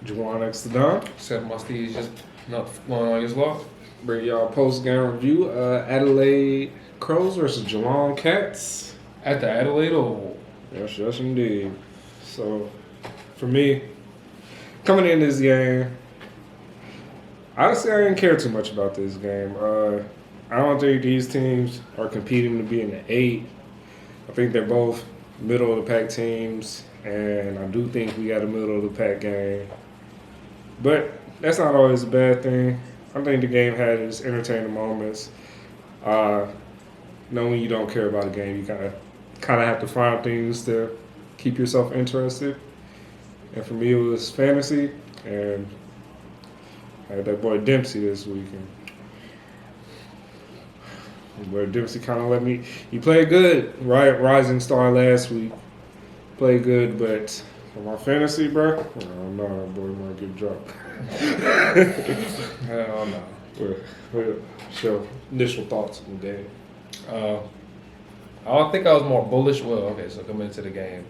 Juwan next to Don. Except my STEEZ just not going on his loss. Bring y'all post-game review. Adelaide Crows versus Geelong Cats. At the Adelaide Oval. Yes, indeed. So, for me, coming in this game, honestly, I didn't care too much about this game. I don't think these teams are competing to be in the 8. I think they're both middle-of-the-pack teams, and I do think we got a middle-of-the-pack game. But that's not always a bad thing. I think the game had its entertaining moments. When you don't care about a game, you kind of have to find things to keep yourself interested. And for me, it was fantasy, and I had that boy Dempsey this weekend. Where Dempsey kind of let me. He played good, right? Rising star last week. Played good, but for my fantasy, bro, I don't know. That boy might get dropped. Hell no. So, initial thoughts on the game. I think I was more bullish. Well, okay, so coming into the game,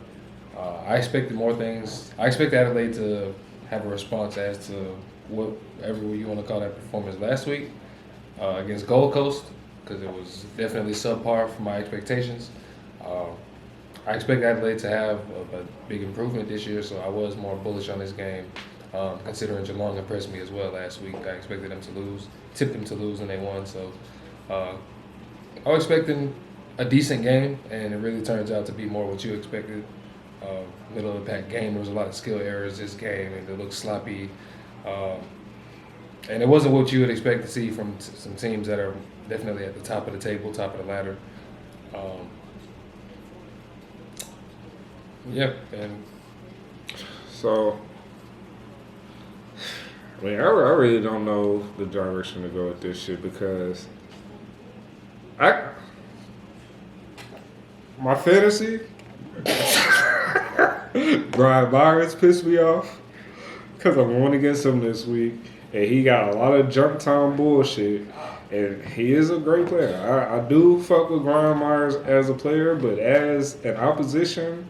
I expected more things. I expected Adelaide to have a response as to whatever you want to call that performance last week against Gold Coast, because it was definitely subpar for my expectations. I expect Adelaide to have a big improvement this year, so I was more bullish on this game, considering Geelong impressed me as well last week. I expected them to lose, tipped them to lose, and they won. So I was expecting a decent game, and it really turns out to be more what you expected. Middle of the pack game. There was a lot of skill errors this game, and it looked sloppy. And it wasn't what you would expect to see from some teams that are definitely at the top of the table, top of the ladder. And so, I mean, I really don't know the direction to go with this shit because my fantasy, Brian Myers pissed me off because I'm going against him this week, and he got a lot of junk time bullshit, and he is a great player. I do fuck with Brian Myers as a player, but as an opposition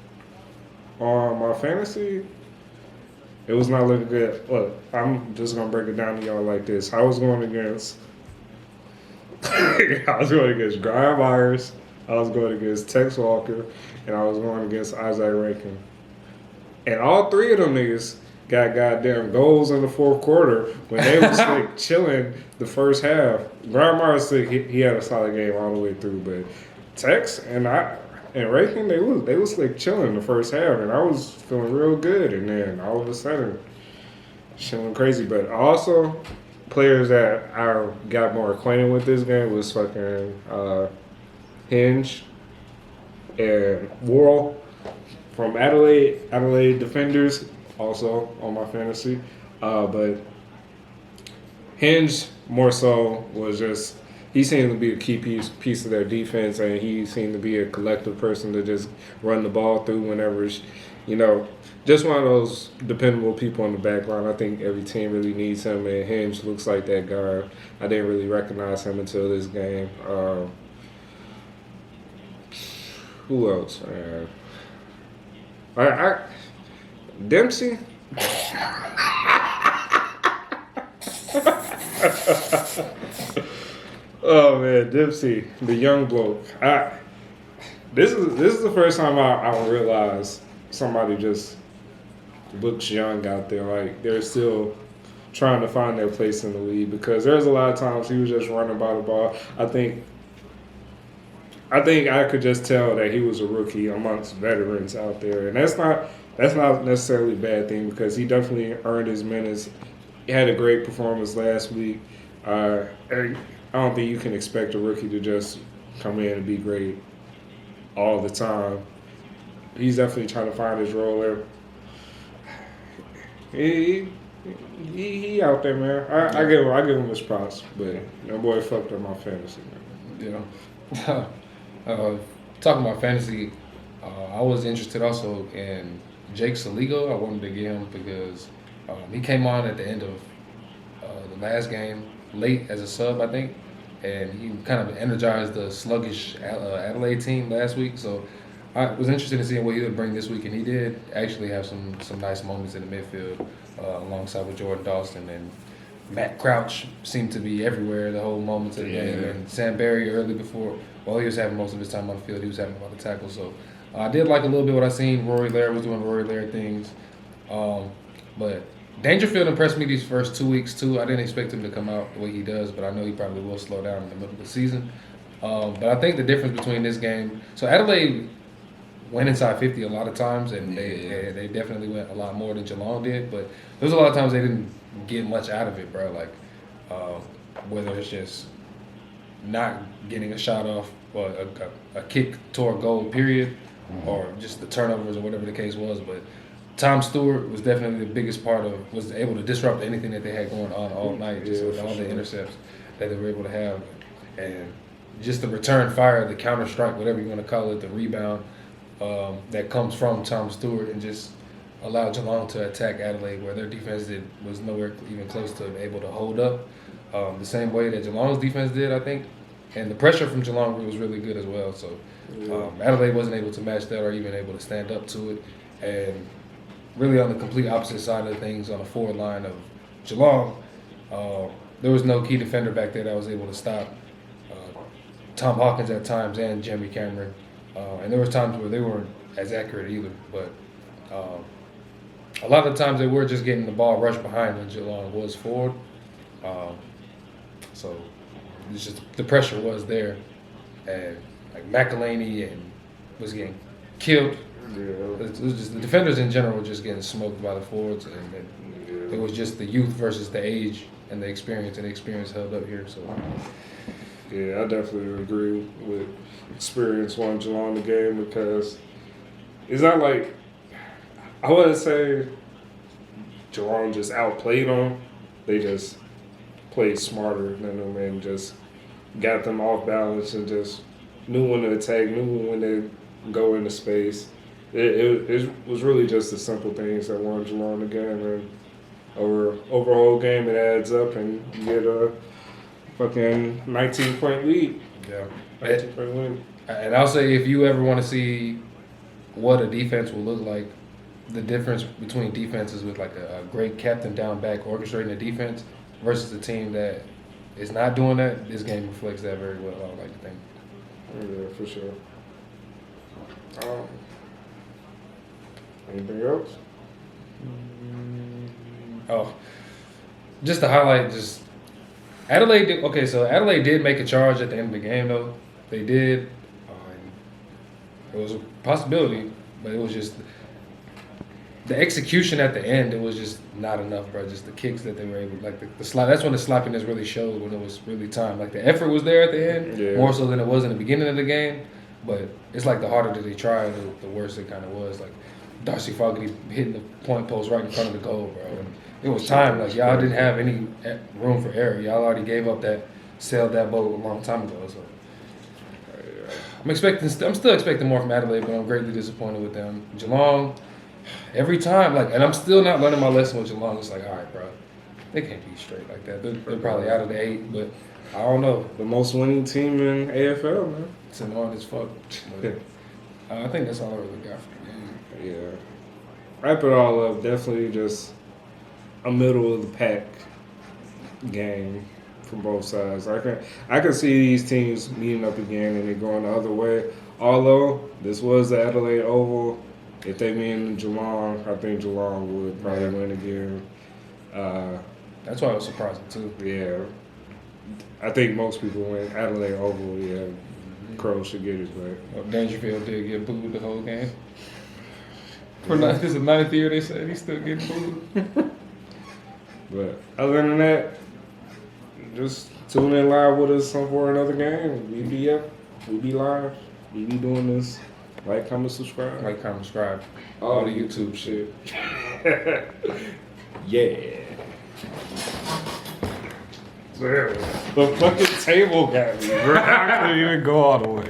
on my fantasy, it was not looking good. Look, I'm just going to break it down to y'all like this. I was going against Brian Myers, I was going against Tex Walker, and I was going against Isaiah Rankin. And all three of them niggas got goddamn goals in the fourth quarter when they was like chilling the first half. Brian Myers, he had a solid game all the way through, but Tex and Rankin, they was like chilling the first half, and I was feeling real good. And then all of a sudden, shit went crazy. But also, players that I got more acquainted with this game was fucking Hinge and Worrell from Adelaide Defenders, also on my fantasy. But Hinge more so was just, he seemed to be a key piece of their defense, and he seemed to be a collective person to just run the ball through whenever, just one of those dependable people in the back line. I think every team really needs him, and Hinge looks like that guy. I didn't really recognize him until this game. Who else? Dempsey? Oh man, Dempsey, the young bloke. This is the first time I realized somebody just looks young out there. Like they're still trying to find their place in the league, because there's a lot of times he was just running by the ball. I think I could just tell that he was a rookie amongst veterans out there, and that's not necessarily a bad thing, because he definitely earned his minutes. He had a great performance last week. I don't think you can expect a rookie to just come in and be great all the time. He's definitely trying to find his role there. He out there, man. I give him his props, but that boy fucked up my fantasy, man. Talking about fantasy, I was interested also in Jake Saligo. I wanted to get him because he came on at the end of the last game, late as a sub, I think, and he kind of energized the sluggish Adelaide team last week. So I was interested in seeing what he would bring this week, and he did actually have some nice moments in the midfield alongside with Jordan Dawson, and Matt Crouch seemed to be everywhere the whole moments of the game, and Sam Barry early before, while he was having most of his time on the field, he was having a lot of tackles. So I did like a little bit what I seen. Rory Laird was doing Rory Laird things, but Dangerfield impressed me these first 2 weeks too. I didn't expect him to come out the way he does, but I know he probably will slow down in the middle of the season. But I think the difference between this game, so Adelaide went inside 50 a lot of times, and they definitely went a lot more than Geelong did. But there was a lot of times they didn't get much out of it, bro. Like whether it's just not getting a shot off or a kick toward goal, period, or just the turnovers or whatever the case was. But Tom Stewart was definitely the biggest part of, was able to disrupt anything that they had going on all night, just with all the intercepts that they were able to have, and just the return fire, the counter strike, whatever you want to call it, the rebound that comes from Tom Stewart, and just allowed Geelong to attack Adelaide where their defense was nowhere even close to able to hold up the same way that Geelong's defense did, I think. And the pressure from Geelong was really good as well. So Adelaide wasn't able to match that or even able to stand up to it. And really on the complete opposite side of things, on the forward line of Geelong, there was no key defender back there that was able to stop Tom Hawkins at times and Jeremy Cameron. And there was times where they weren't as accurate either. But a lot of the times they were just getting the ball rushed behind when Geelong was forward. So it's just the pressure was there. And like McElhaney and was getting killed. Yeah. It was just the defenders in general were just getting smoked by the forwards, and it was just the youth versus the age and the experience, and the experience held up here. So yeah, I definitely agree with experience won Geelong the game, because it's not like, I wouldn't say Geelong just outplayed them. They just played smarter than them and just got them off balance and just knew when to attack, knew when to go into space. It was really just the simple things that won Geelong the game, and over a whole game it adds up, and you get a fucking 19-point lead. yeah. 19-point win. And I'll say, if you ever want to see what a defense will look like, the difference between defenses with like a great captain down back orchestrating the defense versus a team that is not doing that, this game reflects that very well, I would like to think. Yeah, for sure. Anything else? Oh, just to highlight, just Adelaide. So Adelaide did make a charge at the end of the game, though. They did. It was a possibility, but it was just the execution at the end. It was just not enough, bro. Just the kicks that they were able, like the slap. That's when the sloppiness really showed, when it was really time. Like the effort was there at the end, more so than it was in the beginning of the game. But it's like the harder that they tried, the worse it kind of was. Like Darcy Fogarty hitting the point post right in front of the goal, bro. And it was time. Like, y'all didn't have any room for error. Y'all already gave up sailed that boat a long time ago. So I'm still expecting more from Adelaide, but I'm greatly disappointed with them. Geelong, every time, and I'm still not learning my lesson with Geelong. It's like, all right, bro, they can't be straight like that. They're probably out of the 8, but I don't know. The most winning team in AFL, man. It's annoying as fuck. But, I think that's all I really got for the game. Yeah. Wrap it all up. Definitely just a middle of the pack game from both sides. I can see these teams meeting up again and it going the other way. Although this was the Adelaide Oval, if they meet in Geelong, I think Geelong would probably win again. That's why I was surprising too. Yeah. I think most people win Adelaide Oval. Yeah. Crows should get it, but Dangerfield did get booed the whole game. This is the 9th year they said he's still getting booed. But other than that, just tune in live with us for another game. We be up. We be live. We be doing this. Like, comment, subscribe. Like, comment, subscribe. All the YouTube shit. Yeah. The fucking table got me, bro. I couldn't even go all the way.